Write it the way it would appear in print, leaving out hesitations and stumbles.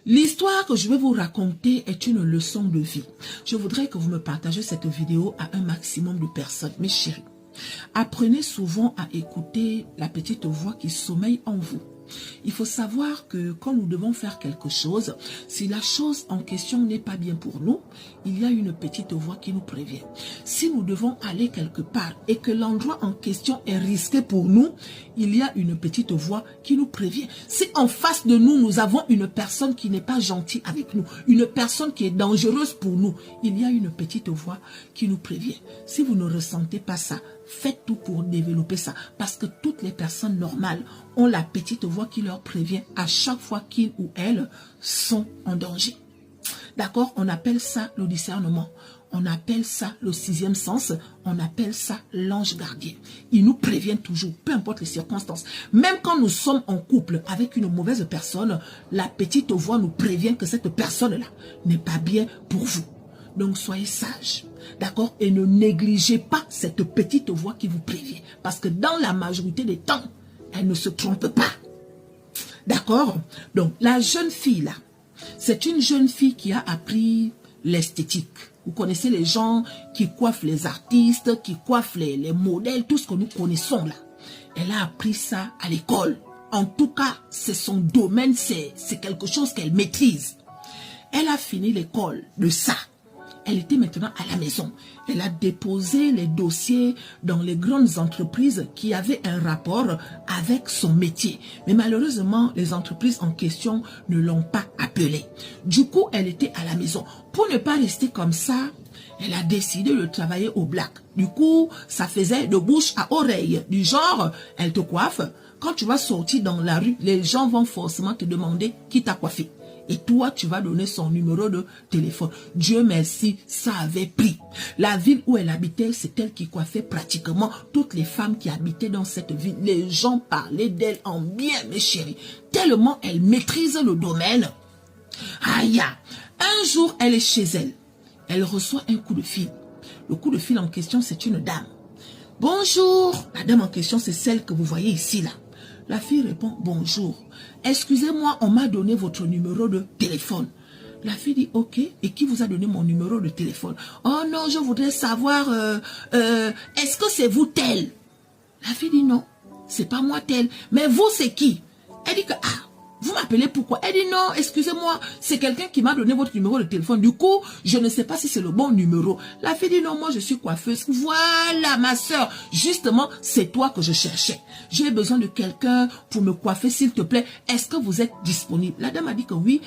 L'histoire que je vais vous raconter est une leçon de vie. Je voudrais que vous me partagez cette vidéo à un maximum de personnes. Mes chéris, apprenez souvent à écouter la petite voix qui sommeille en vous. Il faut savoir que quand nous devons faire quelque chose, si la chose en question n'est pas bien pour nous, il y a une petite voix qui nous prévient. Si nous devons aller quelque part et que l'endroit en question est risqué pour nous, il y a une petite voix qui nous prévient. Si en face de nous, nous avons une personne qui n'est pas gentille avec nous, une personne qui est dangereuse pour nous, il y a une petite voix qui nous prévient. Si vous ne ressentez pas ça, faites tout pour développer ça. Parce que toutes les personnes normales ont la petite voix qui leur prévient à chaque fois qu'ils ou elles sont en danger. D'accord? On appelle ça le discernement. On appelle ça le sixième sens. On appelle ça l'ange gardien. Il nous prévient toujours, peu importe les circonstances. Même quand nous sommes en couple avec une mauvaise personne, la petite voix nous prévient que cette personne-là n'est pas bien pour vous. Donc soyez sages, d'accord? Et ne négligez pas cette petite voix qui vous prévient. Parce que dans la majorité des temps, elle ne se trompe pas. D'accord? Donc la jeune fille là, c'est une jeune fille qui a appris l'esthétique. Vous connaissez les gens qui coiffent les artistes, qui coiffent les modèles, tout ce que nous connaissons là. Elle a appris ça à l'école. En tout cas, c'est son domaine, c'est quelque chose qu'elle maîtrise. Elle a fini l'école de ça. Elle était maintenant à la maison. Elle a déposé les dossiers dans les grandes entreprises qui avaient un rapport avec son métier. Mais malheureusement, les entreprises en question ne l'ont pas appelée. Du coup, elle était à la maison. Pour ne pas rester comme ça, elle a décidé de travailler au black. Du coup, ça faisait de bouche à oreille. Du genre, elle te coiffe. Quand tu vas sortir dans la rue, les gens vont forcément te demander qui t'a coiffé. Et toi, tu vas donner son numéro de téléphone. Dieu merci, ça avait pris. La ville où elle habitait, c'est elle qui coiffait pratiquement toutes les femmes qui habitaient dans cette ville. Les gens parlaient d'elle en bien, mes chéris. Tellement elle maîtrise le domaine. Aïe, un jour, elle est chez elle. Elle reçoit un coup de fil. Le coup de fil en question, c'est une dame. Bonjour. La dame en question, c'est celle que vous voyez ici, là. La fille répond, bonjour. Excusez-moi, on m'a donné votre numéro de téléphone. La fille dit, ok. Et qui vous a donné mon numéro de téléphone? Oh non, je voudrais savoir, est-ce que c'est vous tel? La fille dit, non, c'est pas moi tel. Mais vous, c'est qui? Elle dit que, vous m'appelez pourquoi? Elle dit non, excusez-moi, c'est quelqu'un qui m'a donné votre numéro de téléphone. Du coup, je ne sais pas si c'est le bon numéro. La fille dit non, moi je suis coiffeuse. Voilà ma soeur, justement, c'est toi que je cherchais. J'ai besoin de quelqu'un pour me coiffer, s'il te plaît. Est-ce que vous êtes disponible? La dame a dit que oui.